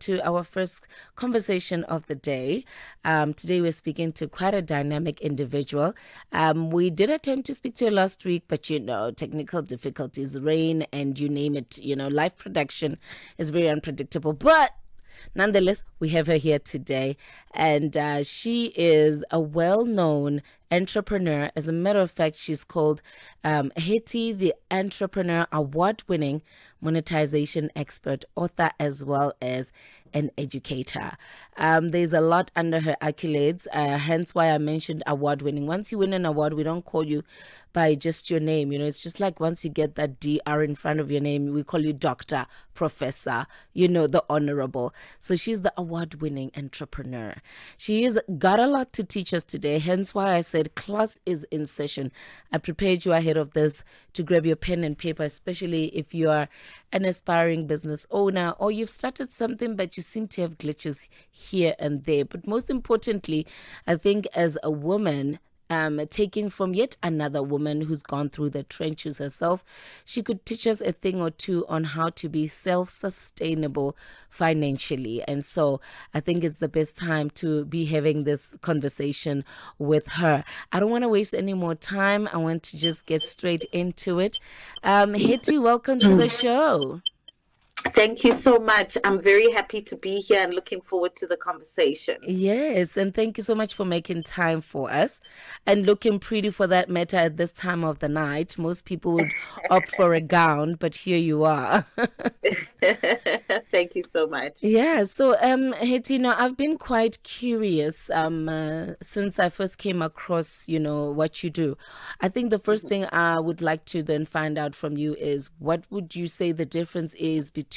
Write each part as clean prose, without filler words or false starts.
to our first conversation of the day. Today we're speaking to quite a dynamic individual. We did attempt to speak to her last week, but technical difficulties, rain, and you name it. Live production is very unpredictable. But nonetheless, we have her here today, and she is a well-known entrepreneur. As a matter of fact, she's called Hetty the Entrepreneur, award-winning monetization expert, author, as well as an educator. There's a lot under her accolades, hence why I mentioned award-winning. Once you win an award, we don't call you by just your name. It's just like once you get that DR in front of your name, we call you doctor, professor, the honorable. So she's the award-winning entrepreneur. She's got a lot to teach us today, hence why I said class is in session. I prepared you ahead of this to grab your pen and paper, especially if you are an aspiring business owner or you've started something but you seem to have glitches here and there. But most importantly, I think as a woman, taking from yet another woman who's gone through the trenches herself, she could teach us a thing or two on how to be self-sustainable financially. And so I think it's the best time to be having this conversation with her. I don't want to waste any more time. I want to just get straight into it. Hetty, welcome to the show. Thank you so much. I'm very happy to be here and looking forward to the conversation. Yes, and thank you so much for making time for us and looking pretty for that matter at this time of the night. Most people would opt for a gown, but here you are. Thank you so much. Yeah, so Hetty, I've been quite curious since I first came across, what you do. I think the first thing I would like to then find out from you is what would you say the difference is between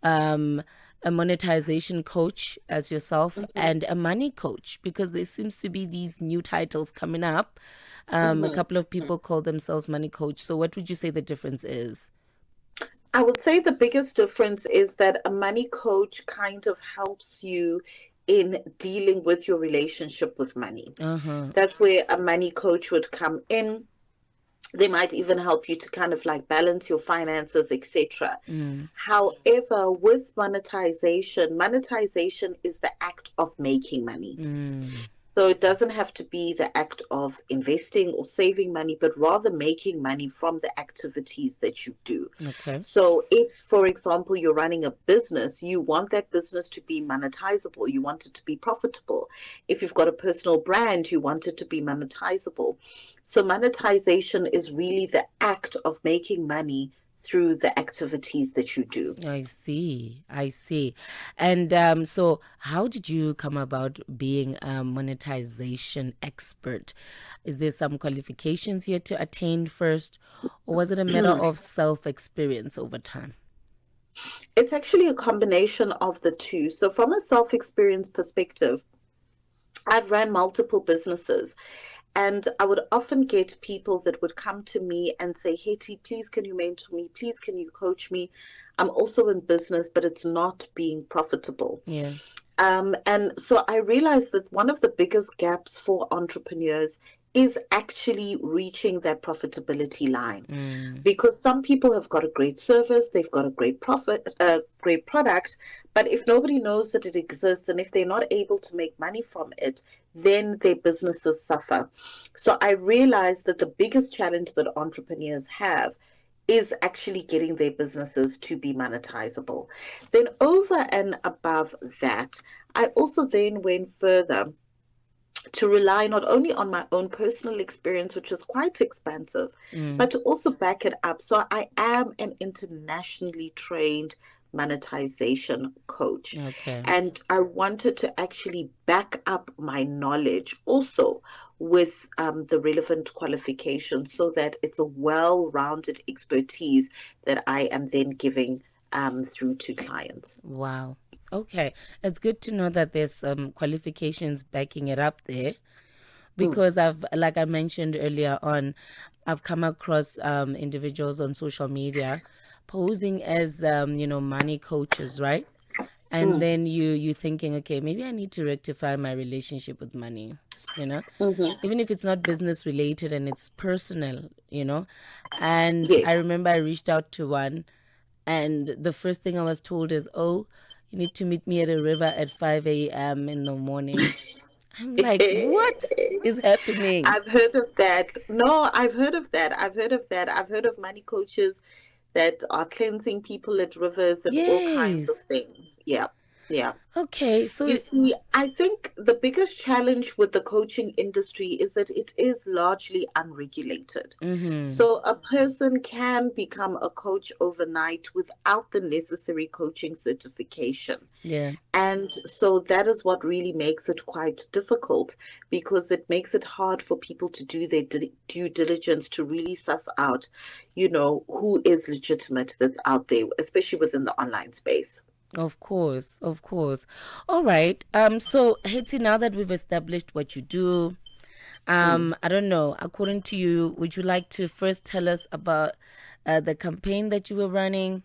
a monetization coach as yourself and a money coach, because there seems to be these new titles coming up. A couple of people call themselves money coach. So what would you say the difference is? I would say the biggest difference is that a money coach kind of helps you in dealing with your relationship with money. That's where a money coach would come in. They might even help you to kind of like balance your finances, etc. However, with monetization is the act of making money. So it doesn't have to be the act of investing or saving money, but rather making money from the activities that you do. Okay. So if, for example, you're running a business, you want that business to be monetizable. You want it to be profitable. If you've got a personal brand, you want it to be monetizable. So monetization is really the act of making money through the activities that you do. I see. And so how did you come about being a monetization expert? Is there some qualifications you had to attain first, or was it a matter of self-experience over time? It's actually a combination of the two. So from a self-experience perspective, I've ran multiple businesses. And I would often get people that would come to me and say, Hetty, please can you mentor me? Please can you coach me? I'm also in business, but it's not being profitable. Yeah. And so I realized that one of the biggest gaps for entrepreneurs is actually reaching that profitability line. Because some people have got a great service, they've got a great great product, but if nobody knows that it exists and if they're not able to make money from it, then their businesses suffer. So I realized that the biggest challenge that entrepreneurs have is actually getting their businesses to be monetizable. Then over and above that, I also then went further to rely not only on my own personal experience, which is quite expansive, but to also back it up. So I am an internationally trained monetization coach. Okay. And I wanted to actually back up my knowledge also with the relevant qualifications so that it's a well-rounded expertise that I am then giving through to clients. Wow. Okay. It's good to know that there's some qualifications backing it up there, because like I mentioned earlier on, I've come across individuals on social media posing as, money coaches, right? And then you thinking, okay, maybe I need to rectify my relationship with money, even if it's not business related and it's personal, And Yes. I remember I reached out to one, and the first thing I was told is, oh, you need to meet me at a river at 5 a.m. in the morning. I'm like, what is happening? I've heard of that. No, I've heard of that. I've heard of that. I've heard of money coaches that are cleansing people at rivers and all kinds of Yes. things. Yeah. Yeah. Okay, You so see, I think the biggest challenge with the coaching industry is that it is largely unregulated. mm-hmm. So a person can become a coach overnight without the necessary coaching certification. Yeah. And so that is what really makes it quite difficult, because it makes it hard for people to do their due diligence to really suss out, who is legitimate that's out there, especially within the online space. Of course, of course. All right. So Hetty, now that we've established what you do, Mm. I don't know, according to you, would you like to first tell us about the campaign that you were running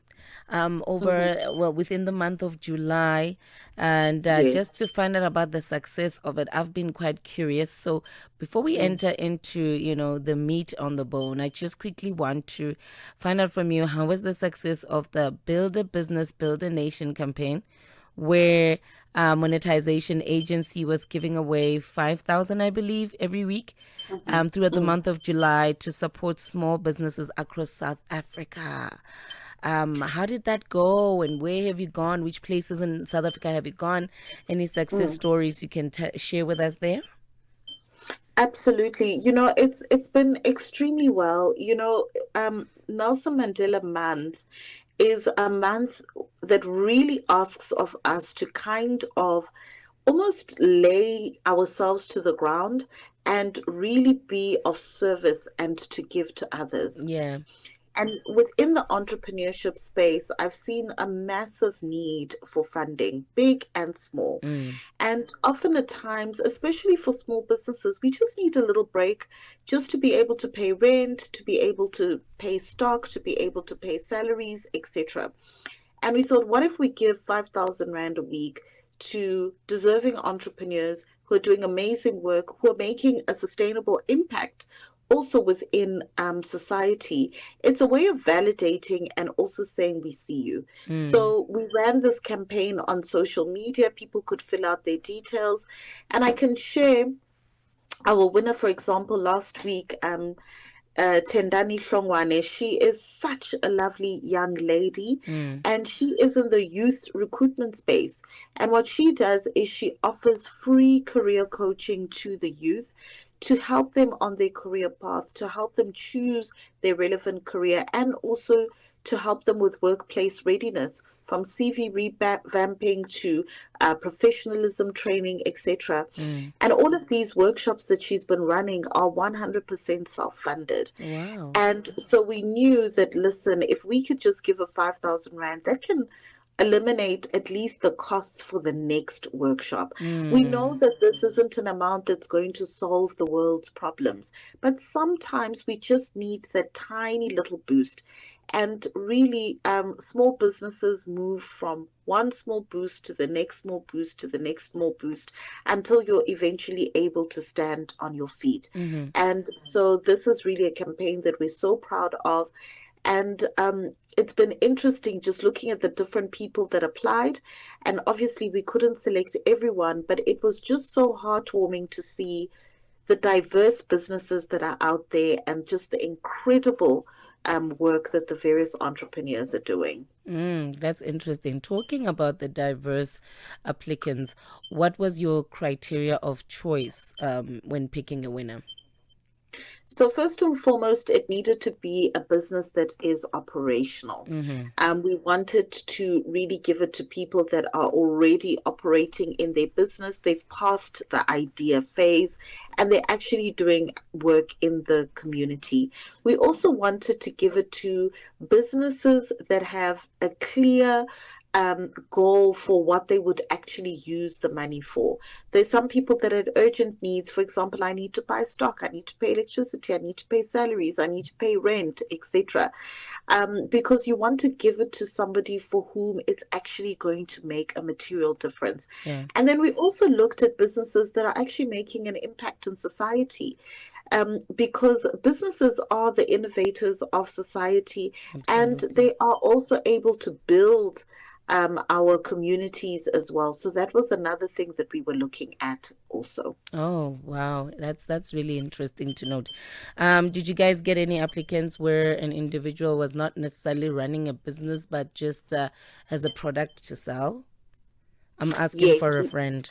Mhm. within the month of July, and just Yes. to find out about the success of it? I've been quite curious. So before we Mm. enter into, the meat on the bone, I just quickly want to find out from you, how was the success of the Build a Business, Build a Nation campaign, where Monetization Agency was giving away 5,000, I believe, every week Mhm. throughout the Mm. month of July to support small businesses across South Africa. How did that go, and where have you gone? Which places in South Africa have you gone? Any success Mm. stories you can share with us there? Absolutely. It's been extremely well. Nelson Mandela Month is a month that really asks of us to kind of almost lay ourselves to the ground and really be of service and to give to others. Yeah. And within the entrepreneurship space, I've seen a massive need for funding, big and small. Mm. And often at times, especially for small businesses, we just need a little break just to be able to pay rent, to be able to pay stock, to be able to pay salaries, etc. And we thought, what if we give 5,000 Rand a week to deserving entrepreneurs who are doing amazing work, who are making a sustainable impact also within society? It's a way of validating and also saying we see you. Mm. So we ran this campaign on social media. People could fill out their details, and I can share our winner, for example, last week. Tendani Hlongwane. She is such a lovely young lady, Mm. and she is in the youth recruitment space. And what she does is she offers free career coaching to the youth to help them on their career path, to help them choose their relevant career, and also to help them with workplace readiness, from CV revamping to professionalism training, etc. Mm. And all of these workshops that she's been running are 100% self-funded. Wow. And so we knew that, listen, if we could just give her 5,000 Rand, that can eliminate at least the costs for the next workshop. We know Mm. that this isn't an amount that's going to solve the world's problems, but sometimes we just need that tiny little boost. And really, small businesses move from one small boost to the next small boost to the next small boost until you're eventually able to stand on your feet. Mm-hmm. And so this is really a campaign that we're so proud of. And it's been interesting just looking at the different people that applied. And obviously, we couldn't select everyone, but it was just so heartwarming to see the diverse businesses that are out there and just the incredible work that the various entrepreneurs are doing. That's interesting. Talking about the diverse applicants, what was your criteria of choice when picking a winner? So first and foremost, it needed to be a business that is operational. Mm-hmm. We wanted to really give it to people that are already operating in their business. They've passed the idea phase and they're actually doing work in the community. We also wanted to give it to businesses that have a clear goal for what they would actually use the money for. There's some people that had urgent needs. For example, I need to buy stock, I need to pay electricity, I need to pay salaries, I need to pay rent, etc. Because you want to give it to somebody for whom it's actually going to make a material difference. Yeah, And then we also looked at businesses that are actually making an impact in society. Because businesses are the innovators of society, and absolutely. they are also able to build our communities as well. So that was another thing that we were looking at also. Oh, wow. That's really interesting to note. Did you guys get any applicants where an individual was not necessarily running a business, but just has a product to sell? I'm asking Yes, for a friend.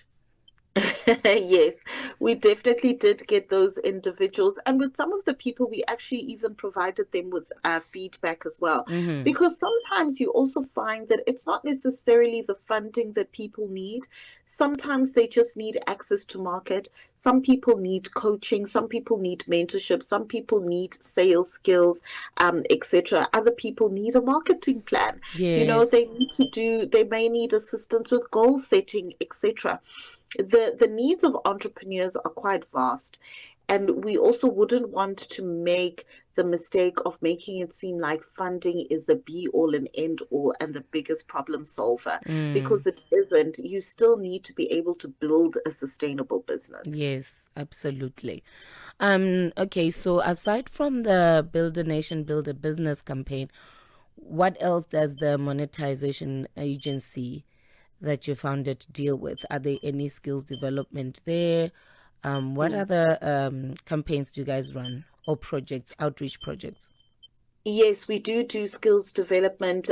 yes, we definitely did get those individuals. And with some of the people, we actually even provided them with feedback as well. Mm-hmm. Because sometimes you also find that it's not necessarily the funding that people need. Sometimes they just need access to market. Some people need coaching. Some people need mentorship. Some people need sales skills, etc. Other people need a marketing plan. Yes. They may need assistance with goal setting, etc. The needs of entrepreneurs are quite vast, and we also wouldn't want to make the mistake of making it seem like funding is the be all and end all and the biggest problem solver, Mm. because it isn't. You still need to be able to build a sustainable business. Yes, absolutely. Okay, so aside from the Build a Nation, Build a Business campaign, what else does the monetization agency that you founded deal with? Are there any skills development there? What Mm. other campaigns do you guys run or projects, outreach projects? Yes, we do skills development.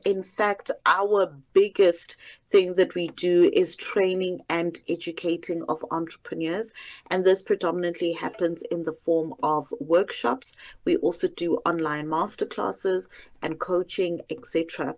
In fact, our biggest thing that we do is training and educating of entrepreneurs, and this predominantly happens in the form of workshops. We also do online masterclasses and coaching, etc.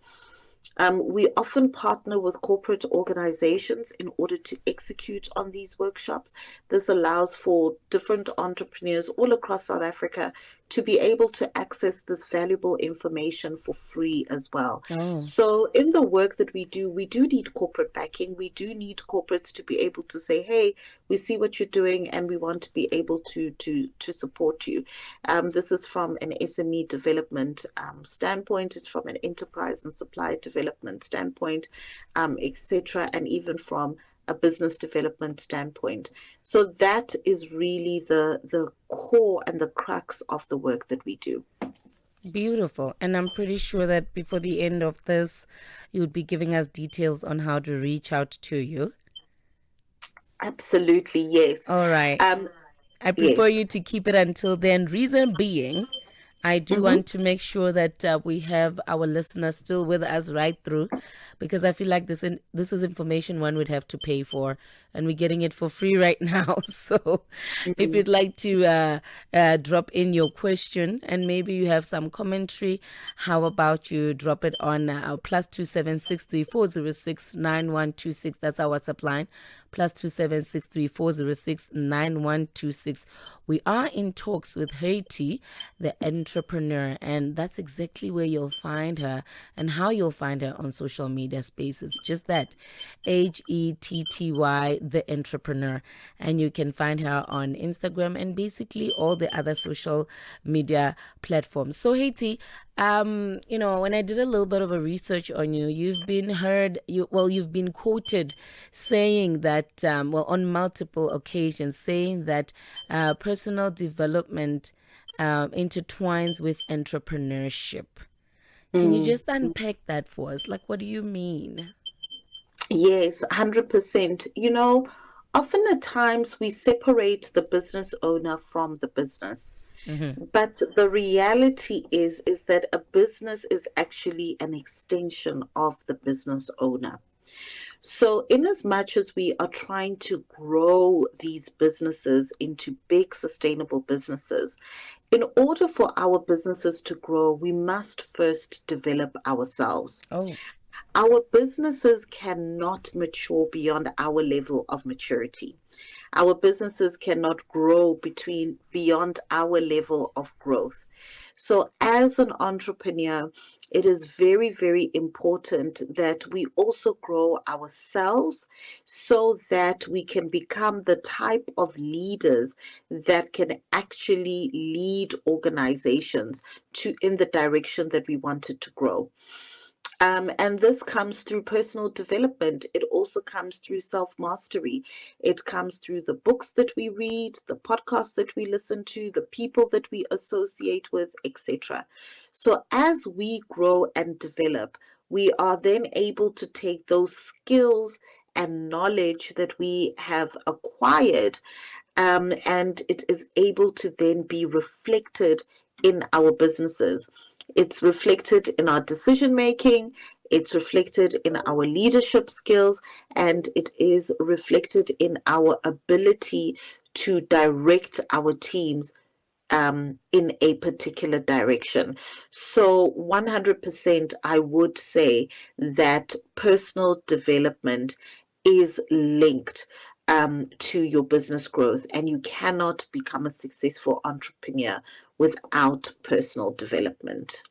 We often partner with corporate organizations in order to execute on these workshops. This allows for different entrepreneurs all across South Africa to be able to access this valuable information for free as well. Oh, So, in the work that we do need corporate backing. We do need corporates to be able to say, hey, we see what you're doing and we want to be able to support you. This is from an SME development standpoint, it's from an enterprise and supply development standpoint, etc., and even from a business development standpoint. So that is really the core and the crux of the work that we do. beautiful. And I'm pretty sure that before the end of this, you would be giving us details on how to reach out to you. Absolutely, yes. All right. Um, I prefer yes. you to keep it until then. Reason being, I do Mm-hmm. want to make sure that we have our listeners still with us right through, because I feel like this is information one would have to pay for, and we're getting it for free right now. So, if Mm-hmm. you'd like to drop in your question and maybe you have some commentary, how about you drop it on our +27634069126? That's our WhatsApp line. +27634069126. We are in talks with Hetty the Entrepreneur, and that's exactly where you'll find her and how you'll find her on social media spaces. Just that, HETTY the Entrepreneur, and you can find her on Instagram and basically all the other social media platforms. So Hetty, when I did a little bit of a research on you, you've been quoted saying that, on multiple occasions, saying that personal development intertwines with entrepreneurship. Can you Mm. just unpack that for us? Like, what do you mean? Yes, 100%. Often at times we separate the business owner from the business. Mm-hmm. But the reality is that a business is actually an extension of the business owner. So, in as much as we are trying to grow these businesses into big sustainable businesses, in order for our businesses to grow, we must first develop ourselves. Oh, Our businesses cannot mature beyond our level of maturity. Our businesses cannot grow beyond our level of growth. So, as an entrepreneur, it is very, very important that we also grow ourselves so that we can become the type of leaders that can actually lead organizations to in the direction that we wanted to grow. And this comes through personal development. It also comes through self mastery. It comes through the books that we read, the podcasts that we listen to, the people that we associate with, etc. So, as we grow and develop, we are then able to take those skills and knowledge that we have acquired, and it is able to then be reflected in our businesses. It's reflected in our decision making, it's reflected in our leadership skills, and it is reflected in our ability to direct our teams in a particular direction. So 100%, I would say that personal development is linked to your business growth, and you cannot become a successful entrepreneur without personal development.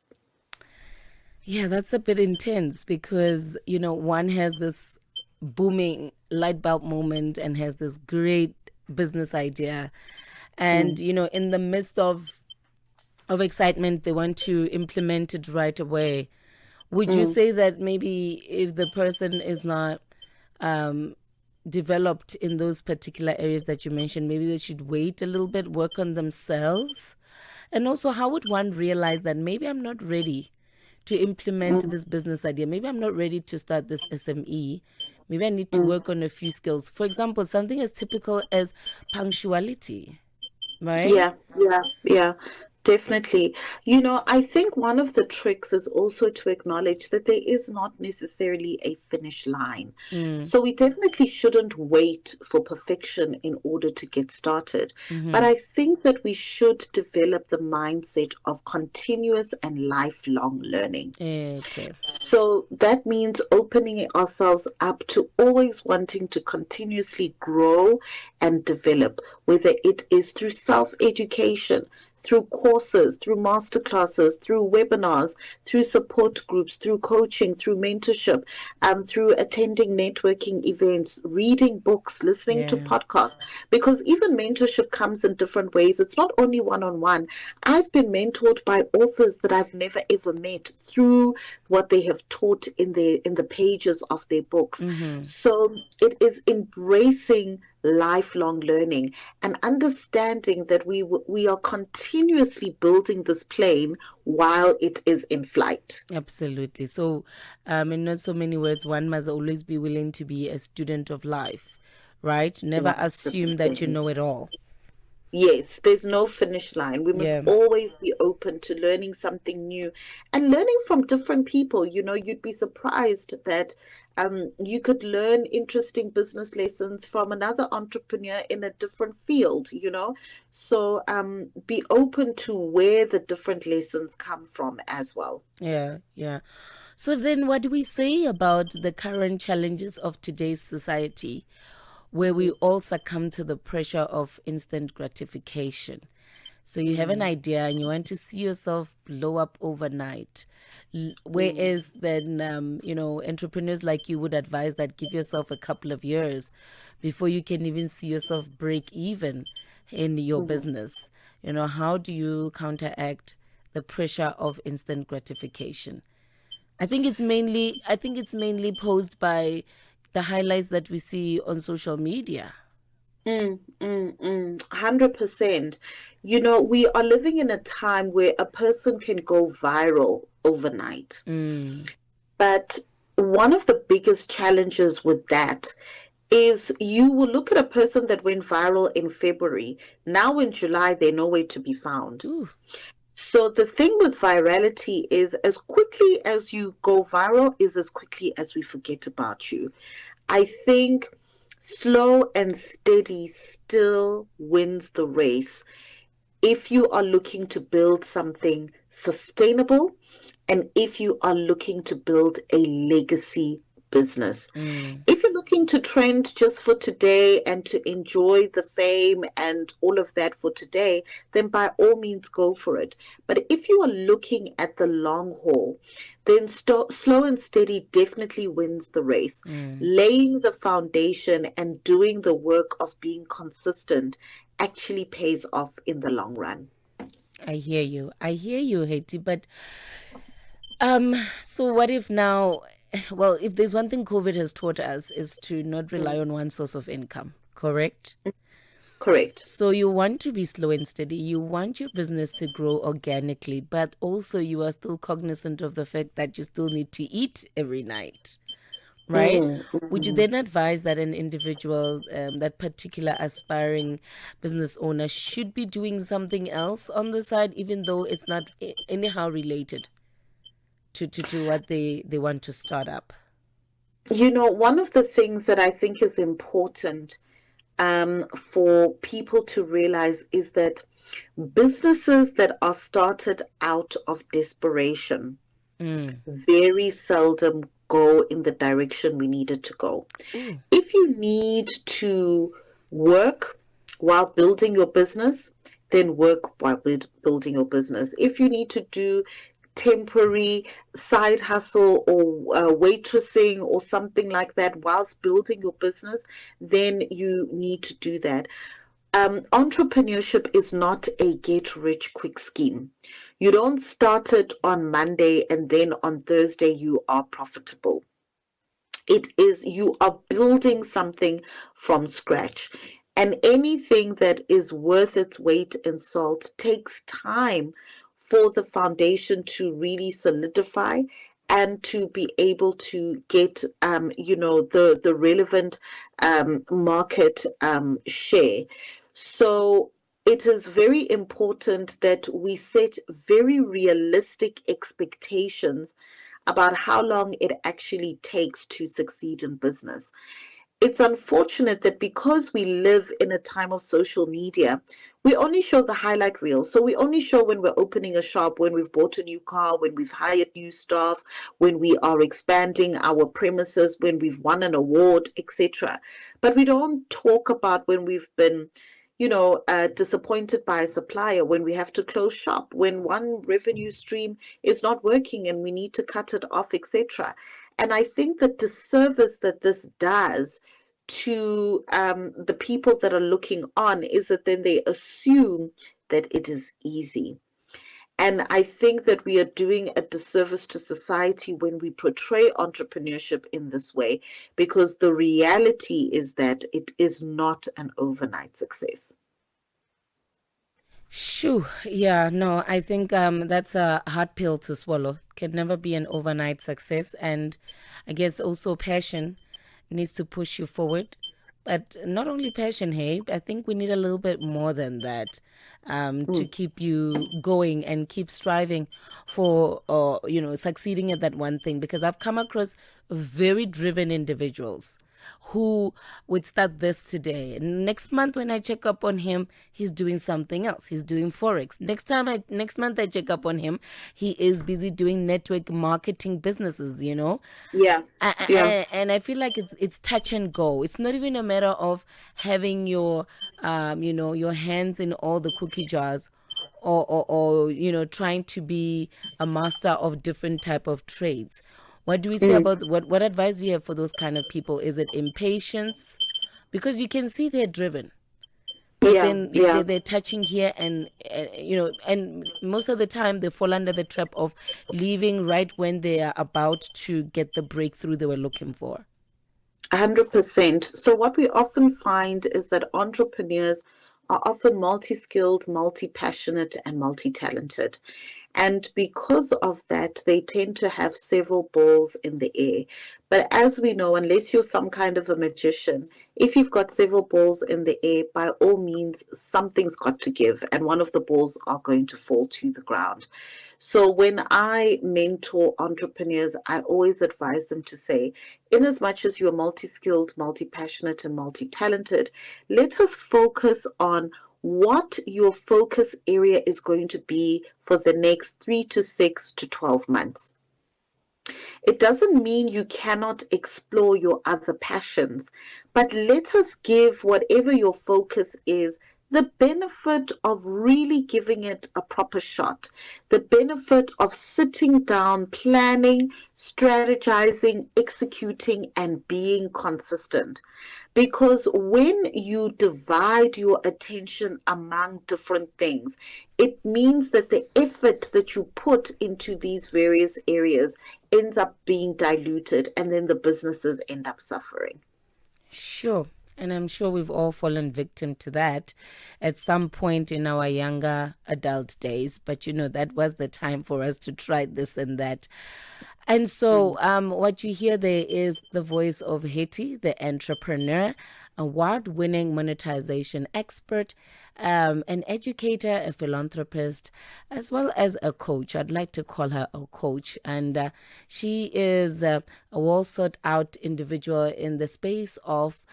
Yeah, that's a bit intense because, one has this booming light bulb moment and has this great business idea. And, Mm, in the midst of excitement, they want to implement it right away. Would you mm. say that maybe if the person is not um, developed in those particular areas that you mentioned, maybe they should wait a little bit, work on themselves? And also, how would one realize that maybe I'm not ready to implement Mm, this business idea? Maybe I'm not ready to start this SME. Maybe I need to mm. work on a few skills. For example, something as typical as punctuality, right? Yeah, yeah, yeah, definitely. I think one of the tricks is also to acknowledge that there is not necessarily a finish line. Mm, So we definitely shouldn't wait for perfection in order to get started. But mm-hmm. I think that we should develop the mindset of continuous and lifelong learning. Okay. So that means opening ourselves up to always wanting to continuously grow and develop, whether it is through self education, through courses, through master classes, through webinars, through support groups, through coaching, through mentorship, through attending networking events, reading books, listening to Yeah. podcasts. Because even mentorship comes in different ways. It's not only one on one. I've been mentored by authors that I've never ever met through what they have taught in the pages of their books. Mm-hmm. So it is embracing lifelong learning and understanding that we are continuously building this plane while it is in flight. Absolutely. So, in not so many words, one must always be willing to be a student of life, right? Never assume that you 100%. know it all. Yes, there's no finish line. We must Yeah. always be open to learning something new and learning from different people. You'd be surprised that you could learn interesting business lessons from another entrepreneur in a different field. So be open to where the different lessons come from as well. Yeah. Yeah. So then, what do we say about the current challenges of today's society, where we Mm, all succumb to the pressure of instant gratification? So you have an mm, idea and you want to see yourself blow up overnight. mm, Whereas then, entrepreneurs like you would advise that give yourself a couple of years before you can even see yourself break even in your mm. business. How do you counteract the pressure of instant gratification? I think it's mainly posed by the highlights that we see on social media. 100%. We are living in a time where a person can go viral overnight. Mm. But one of the biggest challenges with that is you will look at a person that went viral in February. Now in July, they're nowhere to be found. Ooh. So the thing with virality is as quickly as you go viral is as quickly as we forget about you. I think slow and steady still wins the race if you are looking to build something sustainable and if you are looking to build a legacy business. Mm. If you're looking to trend just for today and to enjoy the fame and all of that for today, then by all means go for it. But if you are looking at the long haul, then slow and steady definitely wins the race. Mm. Laying the foundation and doing the work of being consistent actually pays off in the long run. I hear you. I hear you, Hetty. But so what if now? Well, if there's one thing COVID has taught us is to not rely Mm, on one source of income, correct? Correct. So you want to be slow and steady. You want your business to grow organically, but also you are still cognizant of the fact that you still need to eat every night, right? Would you Mm. then advise that an individual, that particular aspiring business owner, should be doing something else on the side, even though it's not anyhow related to what they want to start up? One of the things that I think is important for people to realize is that businesses that are started out of desperation Mm. very seldom go in the direction we needed to go. Ooh. If you need to work while building your business, then work while building your business. If you need to do temporary side hustle or waitressing or something like that whilst building your business, then you need to do that. Entrepreneurship is not a get rich quick scheme. You don't start it on Monday and then on Thursday you are profitable. It is you are building something from scratch. And anything that is worth its weight in salt takes time for the foundation to really solidify and to be able to get the relevant market share. So it is very important that we set very realistic expectations about how long it actually takes to succeed in business. It's unfortunate that because we live in a time of social media, we only show the highlight reel. So we only show when we're opening a shop, when we've bought a new car, when we've hired new staff, when we are expanding our premises, when we've won an award, etc. But we don't talk about when we've been disappointed by a supplier, when we have to close shop, when one revenue stream is not working and we need to cut it off, etc. And I think the disservice that this does to the people that are looking on is that then they assume that it is easy. And I think that we are doing a disservice to society when we portray entrepreneurship in this way, because the reality is that it is not an overnight success. Shoo. Yeah, no, I think that's a hard pill to swallow. Can never be an overnight success. And I guess also passion needs to push you forward. But not only passion, hey, I think we need a little bit more than that, to Mm. keep you going and keep striving for, succeeding at that one thing. Because I've come across very driven individuals who would start this today. Next month when I check up on him, he's doing something else. He's doing forex. Next month I check up on him, he is busy doing network marketing businesses, Yeah, yeah. And I feel like it's touch and go. It's not even a matter of having your your hands in all the cookie jars, or trying to be a master of different type of trades. What do we say Mm. about what advice do you have for those kind of people? Is it impatience? Because you can see they're driven, but Yeah, then yeah. they're touching here, and most of the time they fall under the trap of leaving right when they are about to get the breakthrough they were looking for. 100%. So, what we often find is that entrepreneurs are often multi skilled, multi passionate, and multi talented. And because of that, they tend to have several balls in the air. But as we know, unless you're some kind of a magician, if you've got several balls in the air, by all means, something's got to give, and one of the balls are going to fall to the ground. So when I mentor entrepreneurs, I always advise them to say, in as much as you're multi-skilled, multi-passionate, and multi-talented, let us focus on what your focus area is going to be for the next 3 to 6 to 12 months. It doesn't mean you cannot explore your other passions, but let us give whatever your focus is the benefit of really giving it a proper shot, the benefit of sitting down, planning, strategizing, executing, and being consistent. Because when you divide your attention among different things, it means that the effort that you put into these various areas ends up being diluted, and then the businesses end up suffering. Sure. And I'm sure we've all fallen victim to that at some point in our younger adult days. But that was the time for us to try this and that. And so, what you hear there is the voice of Hetty, the entrepreneur, award-winning monetization expert, an educator, a philanthropist, as well as a coach. I'd like to call her a coach. And she is a well sought out individual in the space of,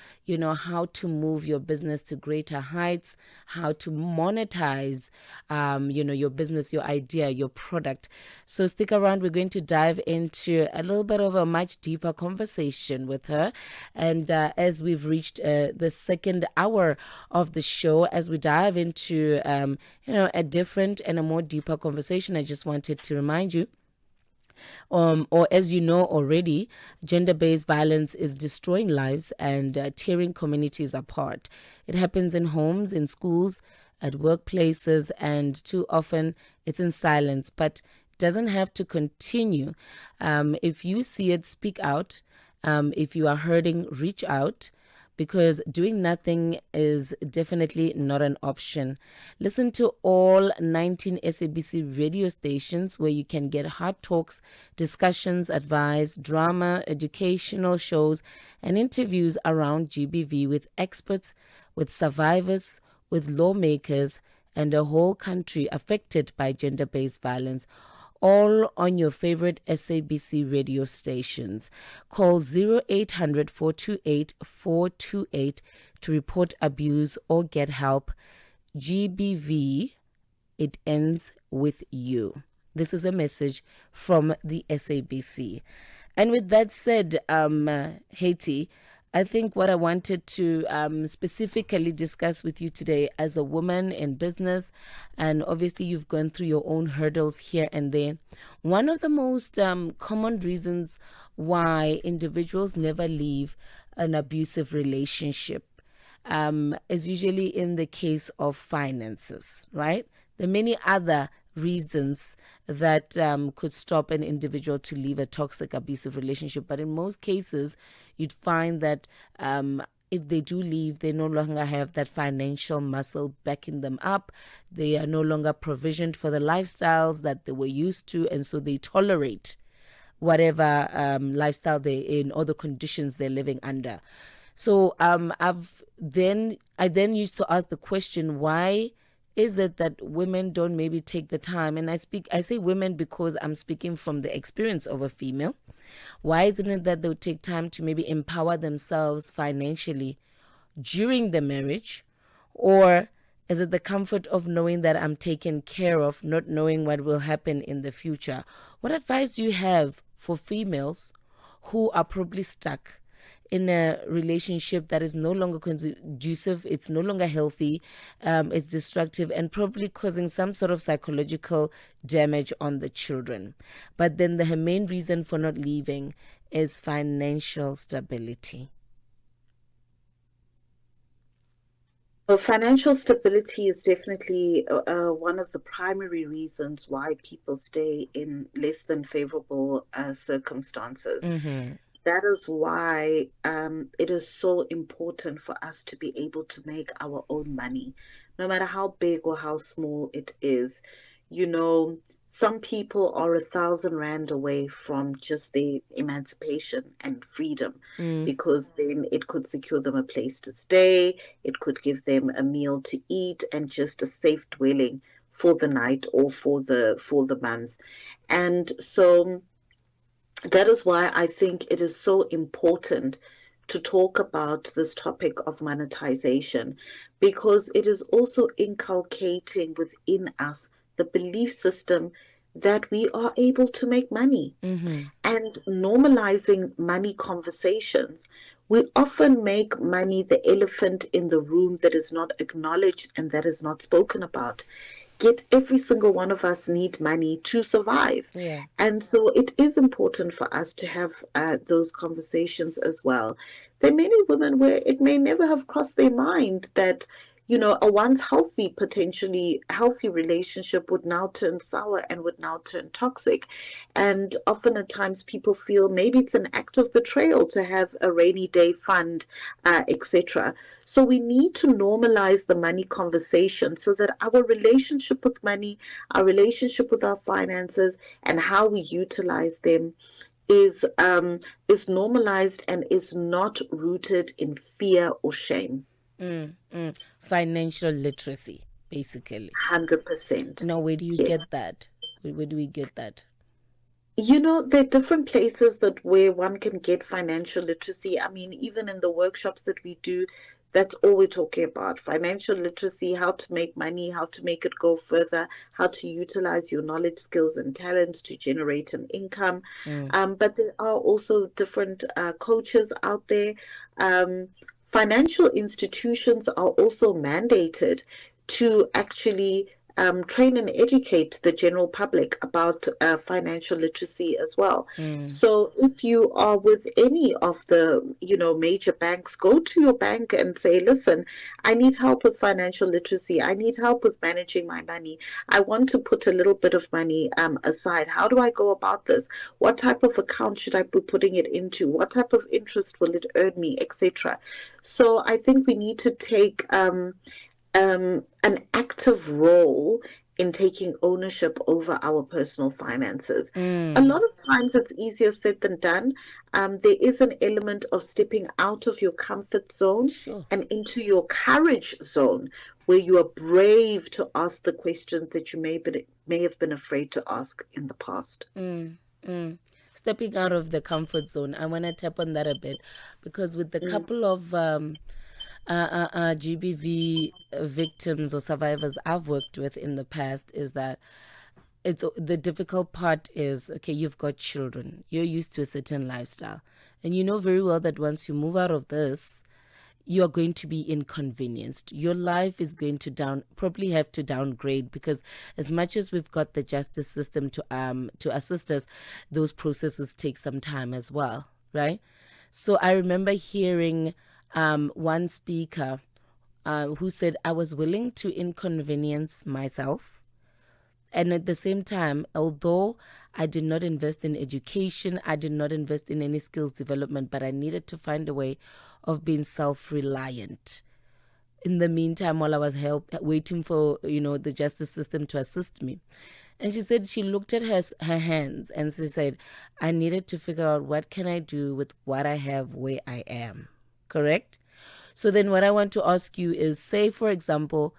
how to move your business to greater heights, how to monetize, your business, your idea, your product. So stick around. We're going to dive into a little bit of a much deeper conversation with her. And as we've reached the second hour of the show, as we dive into, a different and a more deeper conversation, I just wanted to remind you, or as you know already, gender-based violence is destroying lives and tearing communities apart. It happens in homes, in schools, at workplaces, and too often it's in silence, but doesn't have to continue. If you see it, speak out. If you are hurting, reach out, because doing nothing is definitely not an option. Listen to all 19 SABC radio stations where you can get hard talks, discussions, advice, drama, educational shows, and interviews around GBV with experts, with survivors, with lawmakers, and a whole country affected by gender-based violence, all on your favorite SABC radio stations. Call 0800 428 428 to report abuse or get help. GBV, it ends with you. This is a message from the SABC. And with that said, Hetty, I think what I wanted to specifically discuss with you today as a woman in business, and obviously you've gone through your own hurdles here and there. One of the most common reasons why individuals never leave an abusive relationship is usually in the case of finances, right? There are many other reasons that could stop an individual to leave a toxic, abusive relationship. But in most cases, you'd find that if they do leave, they no longer have that financial muscle backing them up. They are no longer provisioned for the lifestyles that they were used to, and so they tolerate whatever lifestyle they're in or the conditions they're living under. So I then used to ask the question, why is it that women don't maybe take the time? And I say women because I'm speaking from the experience of a female. Why isn't it that they'll take time to maybe empower themselves financially during the marriage? Or is it the comfort of knowing that I'm taken care of, not knowing what will happen in the future? What advice do you have for females who are probably stuck in a relationship that is no longer conducive, it's no longer healthy, it's destructive, and probably causing some sort of psychological damage on the children? But then the main reason for not leaving is financial stability. Well, financial stability is definitely one of the primary reasons why people stay in less than favorable circumstances. Mm-hmm. That is why it is so important for us to be able to make our own money, no matter how big or how small it is. Some people are 1,000 rand away from just their emancipation and freedom, because then it could secure them a place to stay, it could give them a meal to eat, and just a safe dwelling for the night or for the month. And so that is why I think it is so important to talk about this topic of monetization, because it is also inculcating within us the belief system that we are able to make money, and normalizing money conversations. We often make money the elephant in the room that is not acknowledged and that is not spoken about. Yet every single one of us need money to survive. Yeah. And so it is important for us to have those conversations as well. There are many women where it may never have crossed their mind that, a once healthy, potentially healthy relationship would now turn sour and would now turn toxic. And often at times people feel maybe it's an act of betrayal to have a rainy day fund, etc. So we need to normalize the money conversation so that our relationship with money, our relationship with our finances, and how we utilize them is normalized and is not rooted in fear or shame. Financial literacy, basically. 100%. Now, where do you Yes. get that? Where do we get that? There are different places that where one can get financial literacy. I mean, even in the workshops that we do, that's all we're talking about. Financial literacy, how to make money, how to make it go further, how to utilize your knowledge, skills, and talents to generate an income. But there are also different coaches out there. Financial institutions are also mandated to actually train and educate the general public about financial literacy as well. So if you are with any of the major banks, go to your bank and say, listen, I need help with financial literacy. I need help with managing my money. I want to put a little bit of money aside. How do I go about this? What type of account should I be putting it into? What type of interest will it earn me, etc. So I think we need to take an active role in taking ownership over our personal finances. A lot of times it's easier said than done. There is an element of stepping out of your comfort zone Sure. and into your courage zone, where you are brave to ask the questions that you may have been afraid to ask in the past. Stepping out of the comfort zone. I want to tap on that a bit because with the Mm, couple of GBV victims or survivors I've worked with in the past is that it's the difficult part is, okay, you've got children, you're used to a certain lifestyle, and you know very well that once you move out of this, you are going to be inconvenienced. Your life is going to probably have to downgrade because as much as we've got the justice system to assist us, those processes take some time as well, right? So I remember hearing one speaker who said, I was willing to inconvenience myself. And at the same time, although I did not invest in education, I did not invest in any skills development, but I needed to find a way of being self-reliant. In the meantime, while I was waiting for, the justice system to assist me. And she said she looked at her hands and she said, I needed to figure out what can I do with what I have where I am. Correct? So then what I want to ask you is, say, for example,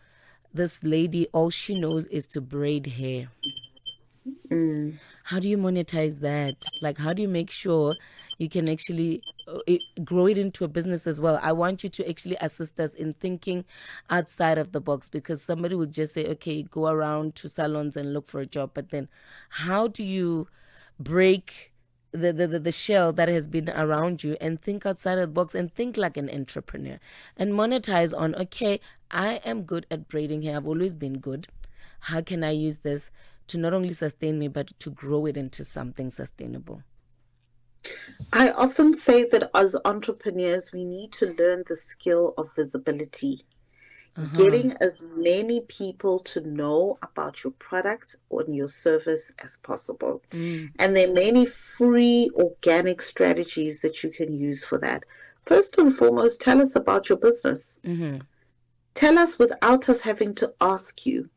this lady, all she knows is to braid hair. mm. How do you monetize that? Like, how do you make sure you can actually grow it into a business as well? I want you to actually assist us in thinking outside of the box, because somebody would just say, okay, go around to salons and look for a job. But then how do you break the shell that has been around you and think outside of the box and think like an entrepreneur and monetize on, okay, I am good at braiding hair. I've always been good. How can I use this to not only sustain me, but to grow it into something sustainable? I often say that as entrepreneurs, we need to learn the skill of visibility, Uh-huh. getting as many people to know about your product or your service as possible. Mm. And there are many free organic strategies that you can use for that. First and foremost, tell us about your business. Mm-hmm. Tell us without us having to ask you.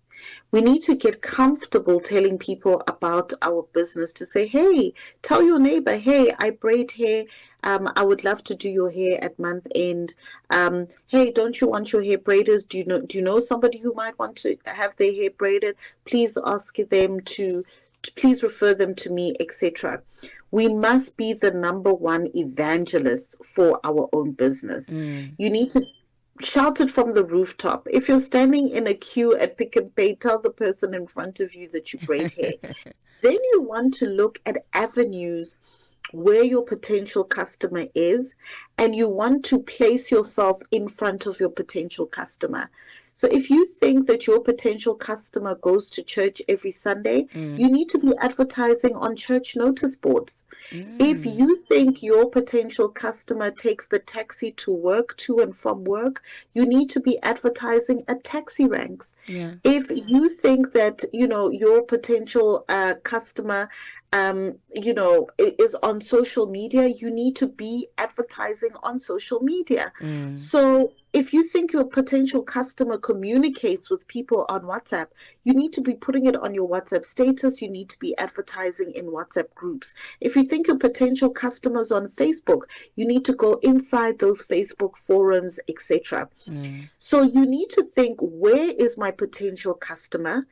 We need to get comfortable telling people about our business, to say, hey, tell your neighbor, hey, I braid hair. I would love to do your hair at month end. Hey, don't you want your hair braided? Do you know somebody who might want to have their hair braided? Please ask them to please refer them to me, etc. We must be the number one evangelists for our own business. Mm. You need to shout it from the rooftop. If you're standing in a queue at Pick and Pay, tell the person in front of you that you braid hair. Then you want to look at avenues where your potential customer is, and you want to place yourself in front of your potential customer. So if you think that your potential customer goes to church every Sunday, you need to be advertising on church notice boards. If you think your potential customer takes the taxi to work, to and from work, you need to be advertising at taxi ranks. Yeah. If you think that, your potential customer, is on social media, you need to be advertising on social media. So if you think your potential customer communicates with people on WhatsApp, you need to be putting it on your WhatsApp status. You need to be advertising in WhatsApp groups. If you think your potential customers on Facebook, you need to go inside those Facebook forums, etc. So you need to think, where is my potential customer?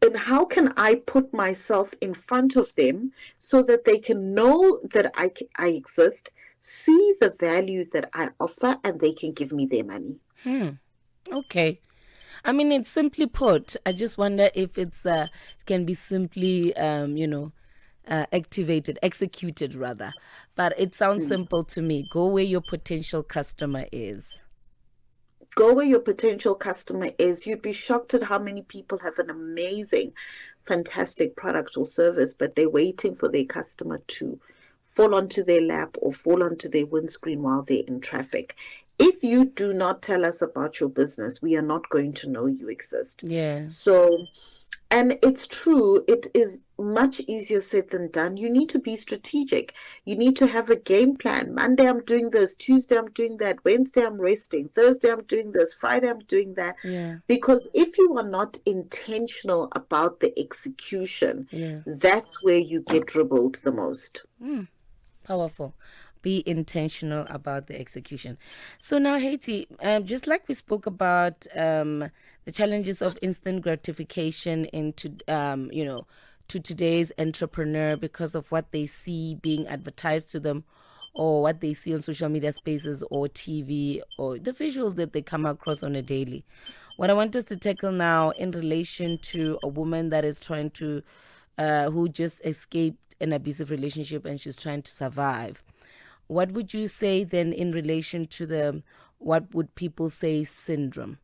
And how can I put myself in front of them so that they can know that I exist, see the value that I offer, and they can give me their money? Okay. I mean, it's simply put. I just wonder if it's can be simply, executed rather. But it sounds simple to me. Go where your potential customer is. Go where your potential customer is. You'd be shocked at how many people have an amazing, fantastic product or service, but they're waiting for their customer to fall onto their lap or fall onto their windscreen while they're in traffic. If you do not tell us about your business, we are not going to know you exist. Yeah. So, and it's true, it is much easier said than done. You need to be strategic. You need to have a game plan. Monday, I'm doing this. Tuesday, I'm doing that. Wednesday, I'm resting. Thursday, I'm doing this. Friday, I'm doing that. Yeah. Because if you are not intentional about the execution, that's where you get dribbled the most. Powerful. Be intentional about the execution. So now, Hetty, just like we spoke about the challenges of instant gratification into, to today's entrepreneur because of what they see being advertised to them or what they see on social media spaces or TV or the visuals that they come across on a daily. What I want us to tackle now in relation to a woman that is trying to, who just escaped an abusive relationship and she's trying to survive. What would you say then in relation to the what would people say syndrome?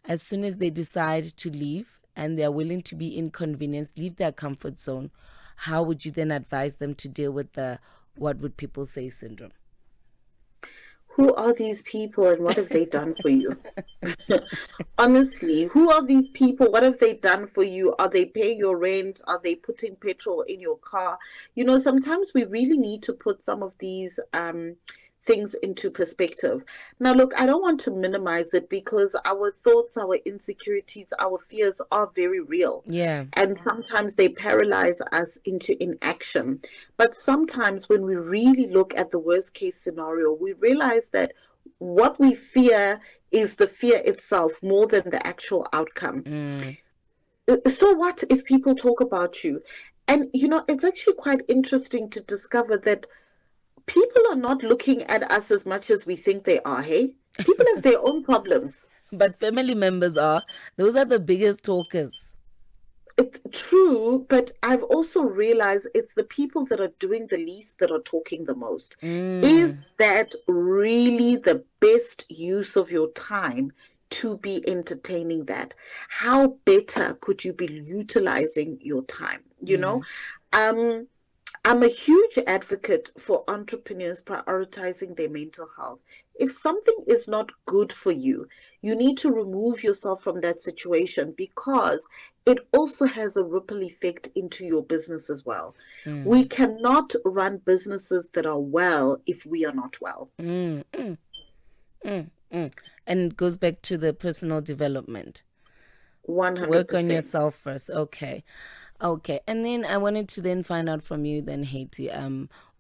As soon as they decide to leave and they're willing to be inconvenienced, leave their comfort zone, how would you then advise them to deal with the what would people say syndrome? Who are these people and what have they done for you? Honestly, who are these people? What have they done for you? Are they paying your rent? Are they putting petrol in your car? Sometimes we really need to put some of these things into perspective. Now, look, I don't want to minimize it because our thoughts, our insecurities, our fears are very real. Yeah. And sometimes they paralyze us into inaction. But sometimes when we really look at the worst case scenario, we realize that what we fear is the fear itself more than the actual outcome. So what if people talk about you? And, it's actually quite interesting to discover that people are not looking at us as much as we think they are, hey? People have their own problems. But family members are. Those are the biggest talkers. It's true, but I've also realized it's the people that are doing the least that are talking the most. Is that really the best use of your time to be entertaining that? How better could you be utilizing your time? I'm a huge advocate for entrepreneurs prioritizing their mental health. If something is not good for you, you need to remove yourself from that situation because it also has a ripple effect into your business as well. We cannot run businesses that are well if we are not well. And it goes back to the personal development. 100%. Work on yourself first. Okay. And then I wanted to then find out from you then, Hetty,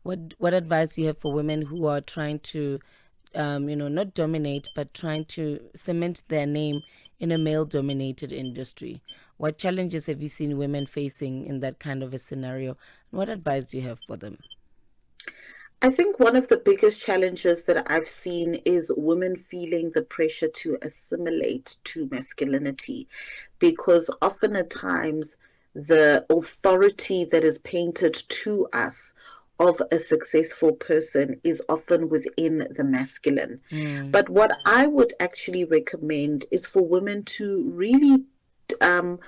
what advice you have for women who are trying to, not dominate, but trying to cement their name in a male-dominated industry. What challenges have you seen women facing in that kind of a scenario? And what advice do you have for them? I think one of the biggest challenges that I've seen is women feeling the pressure to assimilate to masculinity, because often at times the authority that is painted to us of a successful person is often within the masculine. But what I would actually recommend is for women to really um,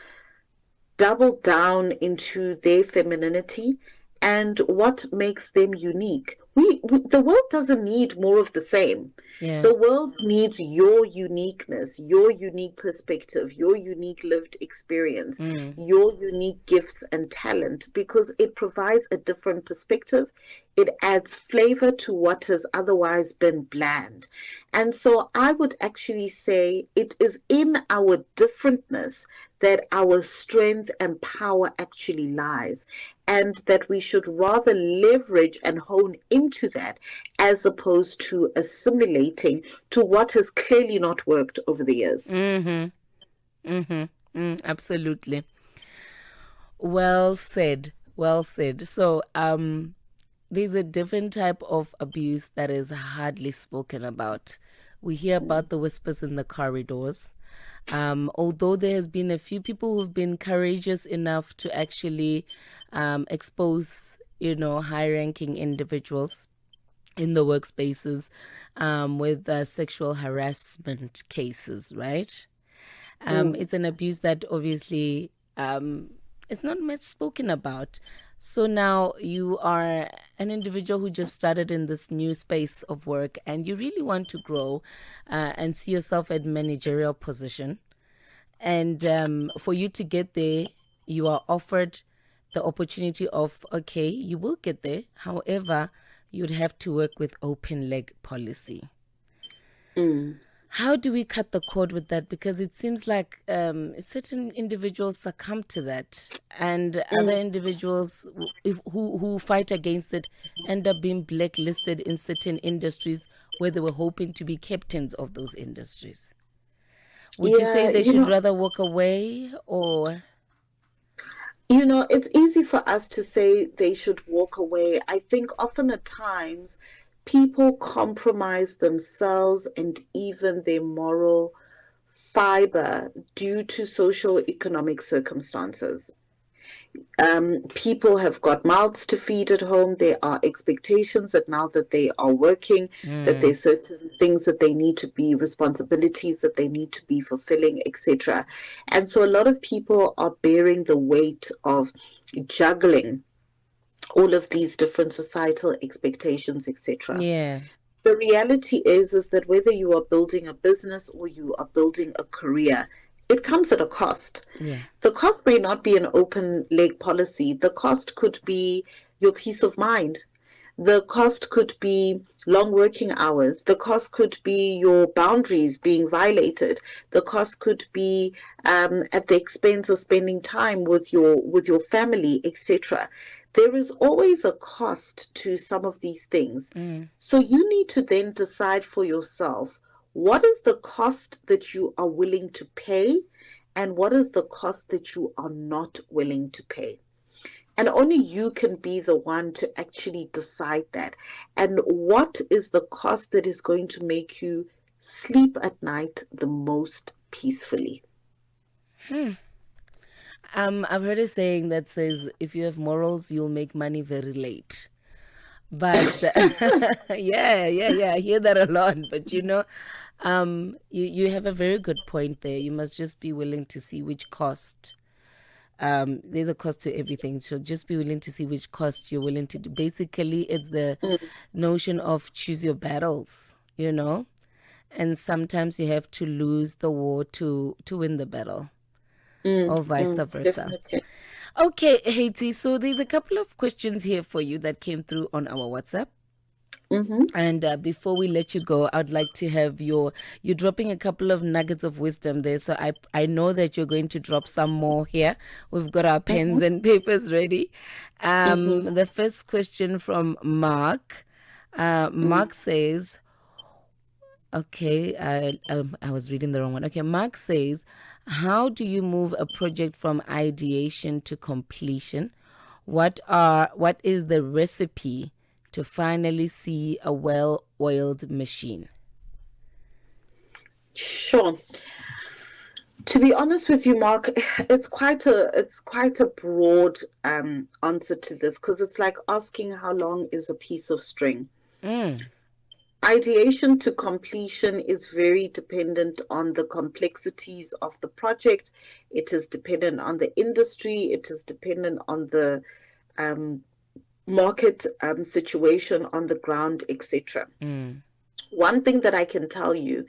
double down into their femininity and what makes them unique. The world doesn't need more of the same. Yeah. The world needs your uniqueness, your unique perspective, your unique lived experience, your unique gifts and talent, because it provides a different perspective. It adds flavor to what has otherwise been bland. And so I would actually say it is in our differentness that our strength and power actually lies, and that we should rather leverage and hone into that as opposed to assimilating to what has clearly not worked over the years. Absolutely. Well said. Well said. So, there's a different type of abuse that is hardly spoken about. We hear about the whispers in the corridors. Although there has been a few people who've been courageous enough to actually expose, high-ranking individuals in the workspaces with sexual harassment cases, right? It's an abuse that obviously it's not much spoken about. So now you are an individual who just started in this new space of work and you really want to grow and see yourself at managerial position. And for you to get there, you are offered the opportunity of, okay, you will get there. However, you'd have to work with open leg policy. How do we cut the cord with that? Because it seems like certain individuals succumb to that, and other individuals who fight against it end up being blacklisted in certain industries where they were hoping to be captains of those industries. Would you say they should rather walk away, or? It's easy for us to say they should walk away. I think often at times people compromise themselves and even their moral fiber due to social economic circumstances. People have got mouths to feed at home. There are expectations that now that they are working, that there's certain things that they need to be, responsibilities that they need to be fulfilling, etc. And so a lot of people are bearing the weight of juggling all of these different societal expectations, etc. Yeah. The reality is that whether you are building a business or you are building a career, it comes at a cost. Yeah. The cost may not be an open leg policy. The cost could be your peace of mind. The cost could be long working hours. The cost could be your boundaries being violated. The cost could be at the expense of spending time with your family, etc. There is always a cost to some of these things. So you need to then decide for yourself, what is the cost that you are willing to pay, and what is the cost that you are not willing to pay? And only you can be the one to actually decide that. And what is the cost that is going to make you sleep at night the most peacefully? I've heard a saying that says, if you have morals, you'll make money very late. But yeah, I hear that a lot. But you have a very good point there. You must just be willing to see which cost. There's a cost to everything. So just be willing to see which cost you're willing to do. Basically, it's the notion of choose your battles, and sometimes you have to lose the war to win the battle, or vice versa. Definitely. Okay, Hetty, so there's a couple of questions here for you that came through on our WhatsApp. And before we let you go, I'd like to have you're dropping a couple of nuggets of wisdom there. So I know that you're going to drop some more here. We've got our pens and papers ready. The first question from Mark. Mark says, okay, I was reading the wrong one. Okay, Mark says, how do you move a project from ideation to completion? What is the recipe to finally see a well-oiled machine? Sure. To be honest with you, Mark, it's quite a broad answer to this, because it's like asking how long is a piece of string. Mm, Ideation to completion is very dependent on the complexities of the project. It is dependent on the industry. It is dependent on the um, market situation on the ground, etc. mm, One thing that I can tell you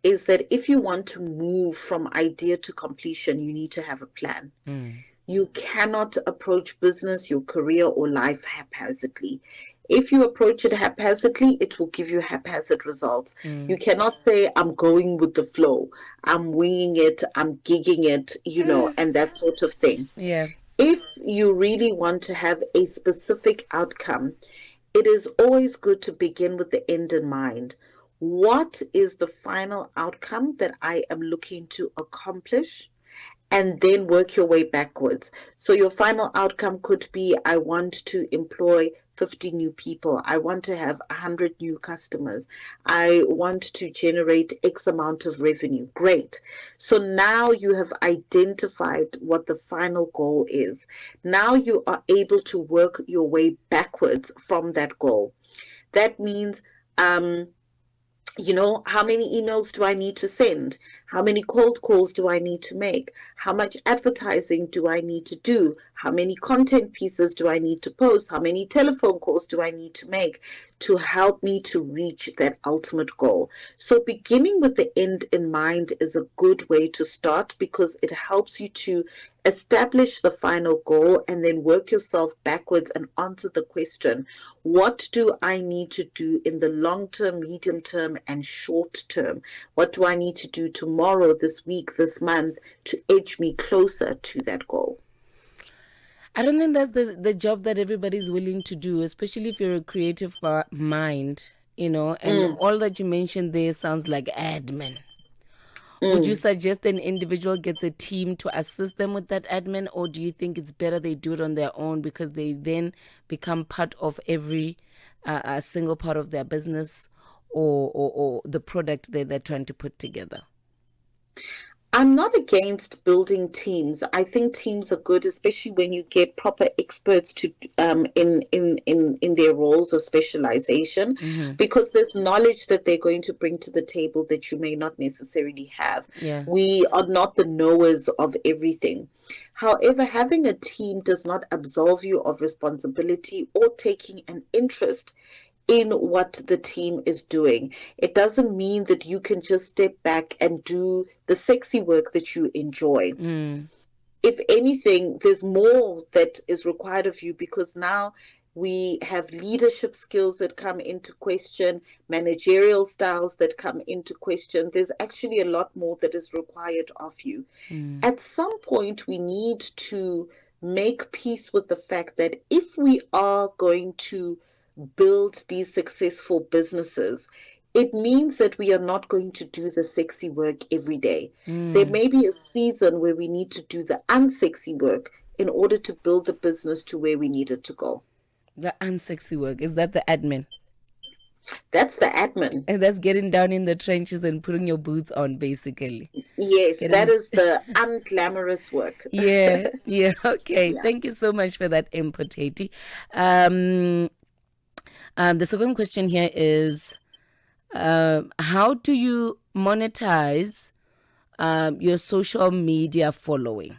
is that if you want to move from idea to completion, you need to have a plan. mm. You cannot approach business, your career, or life haphazardly. If you approach it haphazardly, it will give you haphazard results. You Mm. cannot say, I'm going with the flow, I'm winging it, I'm gigging it, Mm. and that sort of thing. Yeah. If you really want to have a specific outcome, it is always good to begin with the end in mind. What is the final outcome that I am looking to accomplish? And then work your way backwards. So your final outcome could be, I want to employ 50 new people. I want to have 100 new customers. I want to generate X amount of revenue. Great. So now you have identified what the final goal is. Now you are able to work your way backwards from that goal. That means, how many emails do I need to send? How many cold calls do I need to make? How much advertising do I need to do? How many content pieces do I need to post? How many telephone calls do I need to make to help me to reach that ultimate goal? So beginning with the end in mind is a good way to start, because it helps you to establish the final goal and then work yourself backwards and answer the question, what do I need to do in the long term, medium term, and short term? What do I need to do tomorrow, this week, this month to edge me closer to that goal? I don't think that's the job that everybody's willing to do, especially if you're a creative mind, and Mm, all that you mentioned there sounds like admin. Would you mm. suggest an individual gets a team to assist them with that admin, or do you think it's better they do it on their own because they then become part of every single part of their business or the product they're trying to put together? I'm not against building teams. I think teams are good, especially when you get proper experts to in their roles of specialization, Mm-hmm. because there's knowledge that they're going to bring to the table that you may not necessarily have. Yeah. We are not the knowers of everything. However, having a team does not absolve you of responsibility or taking an interest in what the team is doing. It doesn't mean that you can just step back and do the sexy work that you enjoy. Mm. If anything, there's more that is required of you, because now we have leadership skills that come into question, managerial styles that come into question. There's actually a lot more that is required of you. Mm. At some point, we need to make peace with the fact that if we are going to build these successful businesses, it means that we are not going to do the sexy work every day. There Mm. may be a season where we need to do the unsexy work in order to build the business to where we need it to go. The unsexy work, is that the admin? That's the admin. And that's getting down in the trenches and putting your boots on, basically. Yes, that Getting is the unglamorous work. Yeah, yeah. Okay. Yeah. Thank you so much for that input, Hetty. The second question here is, how do you monetize your social media following?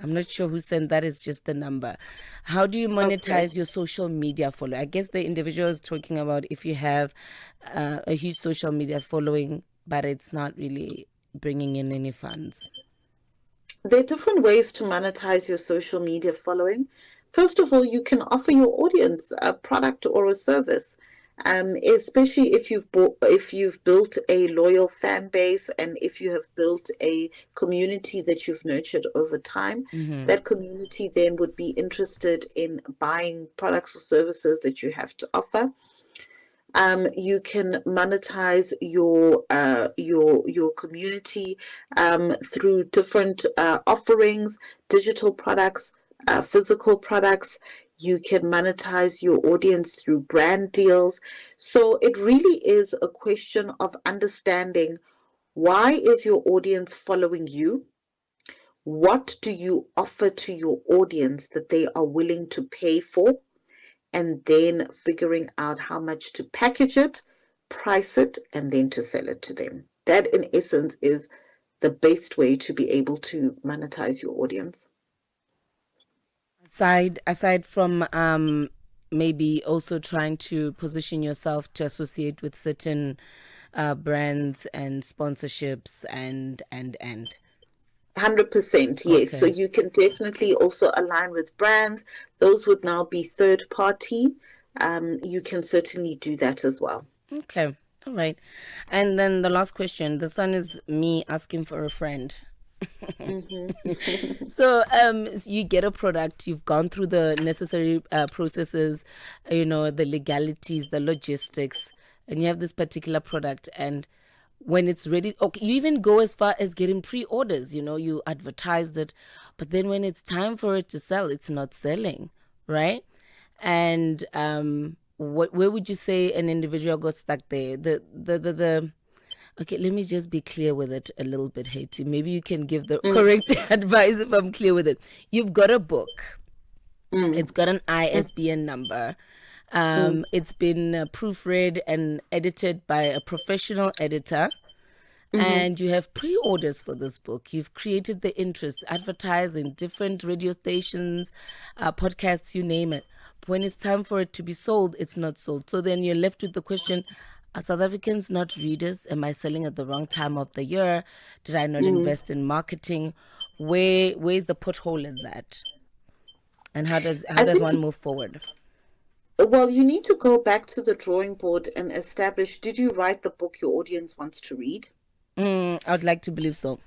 I'm not sure who sent that. Is just the number. How do you Okay. monetize your social media following? I guess the individual is talking about if you have a huge social media following, but it's not really bringing in any funds. There are different ways to monetize your social media following. First of all, you can offer your audience a product or a service, especially if you've built a loyal fan base, and if you have built a community that you've nurtured over time. Mm-hmm. That community then would be interested in buying products or services that you have to offer. You can monetize your community through different offerings, digital products, physical products. You can monetize your audience through brand deals. So it really is a question of understanding Why is your audience following you? What do you offer to your audience that they are willing to pay for? And then figuring out how much to package it, price it, and then to sell it to them. That, in essence, is the best way to be able to monetize your audience. Aside from maybe also trying to position yourself to associate with certain brands and sponsorships and 100%, yes. So okay. you can definitely also align with brands. Those would now be third party. You can certainly do that as well. Okay. All right. And then the last question. This one is me asking for a friend. Mm-hmm. So you get a product, you've gone through the necessary processes, the legalities, the logistics, and you have this particular product. And when it's ready, okay, you even go as far as getting pre-orders, you advertised it, but then when it's time for it to sell, it's not selling, right? And where would you say an individual got stuck there? The Okay, let me just be clear with it a little bit, Hetty. Maybe you can give the correct advice if I'm clear with it. You've got a book. Mm-hmm. It's got an ISBN number. It's been proofread and edited by a professional editor. Mm-hmm. And you have pre-orders for this book. You've created the interest, advertised in different radio stations, podcasts, you name it. But when it's time for it to be sold, it's not sold. So then you're left with the question, are South Africans not readers? Am I selling at the wrong time of the year? Did I not Mm-hmm. invest in marketing? Where's the pothole in that? And how does I one think, move forward? well, you need to go back to the drawing board and establish, did you write the book your audience wants to read? I would like to believe so.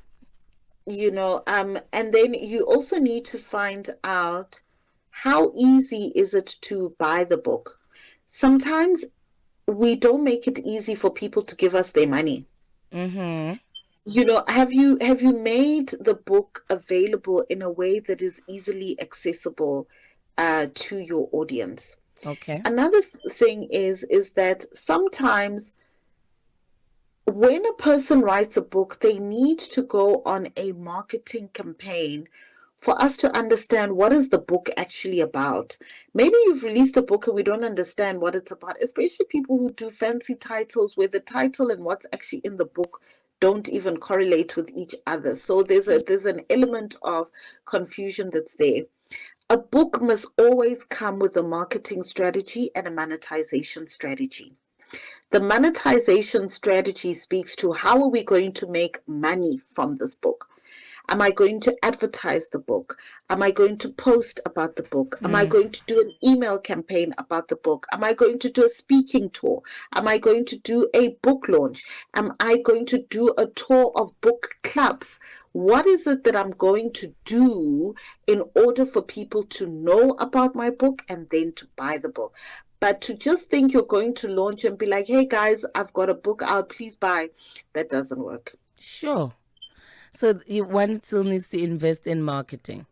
And then you also need to find out how easy is it to buy the book. Sometimes we don't make it easy for people to give us their money. Mm-hmm. Have you made the book available in a way that is easily accessible to your audience? Okay. Another thing is that sometimes when a person writes a book, they need to go on a marketing campaign for us to understand what is the book actually about. Maybe you've released a book and we don't understand what it's about, especially people who do fancy titles where the title and what's actually in the book don't even correlate with each other. So there's an element of confusion that's there. A book must always come with a marketing strategy and a monetization strategy. The monetization strategy speaks to how are we going to make money from this book? Am I going to advertise the book? Am I going to post about the book? Am I Mm. going to do an email campaign about the book? Am I going to do a speaking tour? Am I going to do a book launch? Am I going to do a tour of book clubs? What is it that I'm going to do in order for people to know about my book and then to buy the book? But to just think you're going to launch and be like, hey guys, I've got a book out, please buy, that doesn't work. Sure. So one still needs to invest in marketing.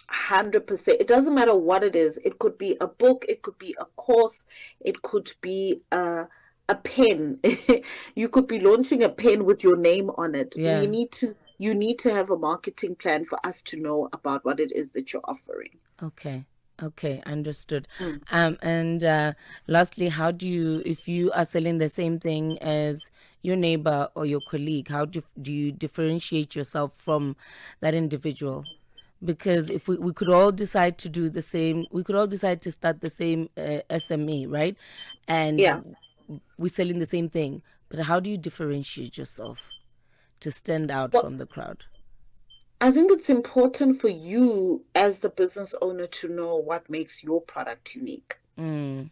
100%. It doesn't matter what it is. It could be a book, it could be a course, it could be a pen. You could be launching a pen with your name on it. Yeah. You need to have a marketing plan for us to know about what it is that you're offering. Okay. Okay, understood. Mm. And lastly, how do you, if you are selling the same thing as your neighbor or your colleague, how do you differentiate yourself from that individual? Because if we could all decide to do the same, we could all decide to start the same SME, right? Yeah. And we're selling the same thing. But how do you differentiate yourself to stand out Well, from the crowd? I think it's important for you as the business owner to know what makes your product unique Mm,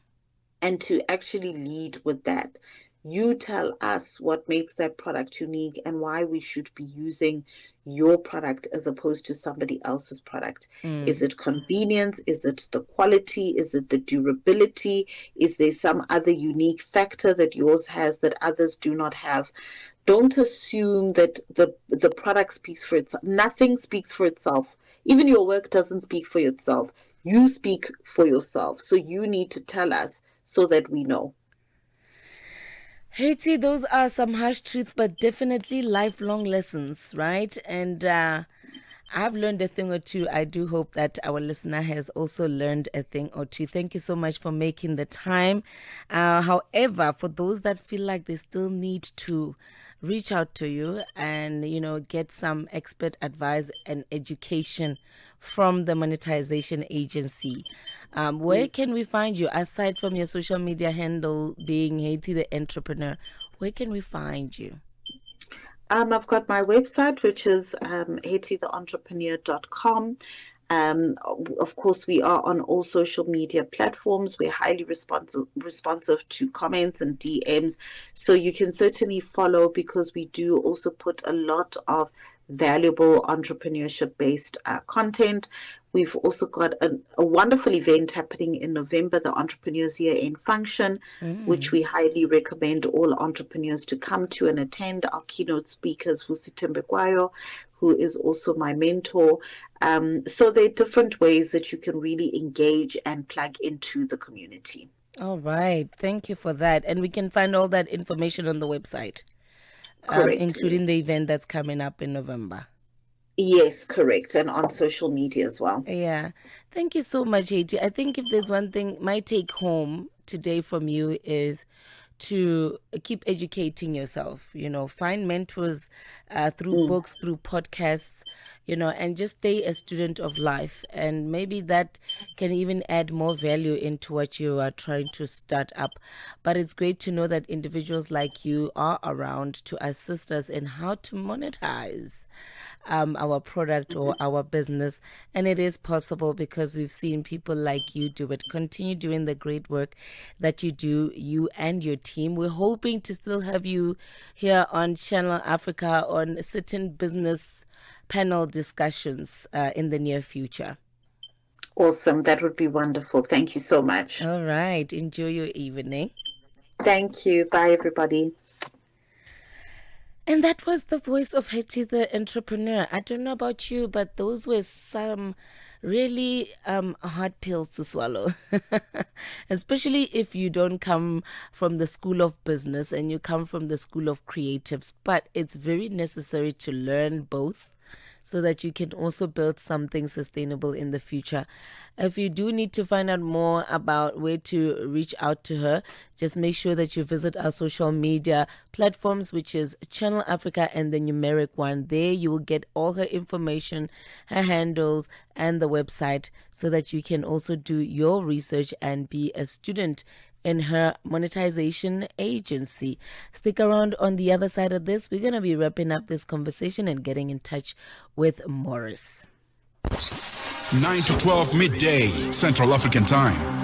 and to actually lead with that. You tell us what makes that product unique and why we should be using your product as opposed to somebody else's product. mm. Is it convenience? Is it the quality? Is it the durability? Is there some other unique factor that yours has that others do not have? Don't assume that the product speaks for itself. Nothing speaks for itself. Even your work doesn't speak for itself. You speak for yourself. So you need to tell us so that we know. Hetty, those are some harsh truths, but definitely lifelong lessons, right? And I've learned a thing or two. I do hope that our listener has also learned a thing or two. Thank you so much for making the time. However, for those that feel like they still need to reach out to you and, get some expert advice and education from the monetization agency, where Yes. can we find you aside from your social media handle being Hetty the Entrepreneur? Where can we find you? I've got my website, which is HettyTheEntrepreneur.com. Of course, we are on all social media platforms. We're highly responsive to comments and DMs. So you can certainly follow, because we do also put a lot of valuable entrepreneurship based content. We've also got a wonderful event happening in November, the Entrepreneurs Year End Function, which we highly recommend all entrepreneurs to come to and attend. Our keynote speaker is Vusi Tembekwayo, who is also my mentor. So there are different ways that you can really engage and plug into the community. All right. Thank you for that. And we can find all that information on the website, Correct. including the event that's coming up in November. Yes, correct. And on social media as well. Yeah. Thank you so much, Haiti. I think if there's one thing my take home today from you is to keep educating yourself, find mentors through Mm. books, through podcasts, and just stay a student of life. And maybe that can even add more value into what you are trying to start up. But it's great to know that individuals like you are around to assist us in how to monetize our product or our business. And it is possible because we've seen people like you do it. Continue doing the great work that you do, you and your team. We're hoping to still have you here on Channel Africa on certain business panel discussions in the near future. Awesome. That would be wonderful. Thank you so much. All right. Enjoy your evening. Thank you. Bye, everybody. And that was the voice of Hetty the Entrepreneur. I don't know about you, but those were some really hard pills to swallow. Especially if you don't come from the school of business and you come from the school of creatives. But it's very necessary to learn both so that you can also build something sustainable in the future. If you do need to find out more about where to reach out to her, just make sure that you visit our social media platforms, which is Channel Africa and the numeric one. There you will get all her information, her handles, and the website so that you can also do your research and be a student in her monetization agency. Stick around on the other side of this. We're going to be wrapping up this conversation and getting in touch with Morris. 9 to 12 midday Central African Time.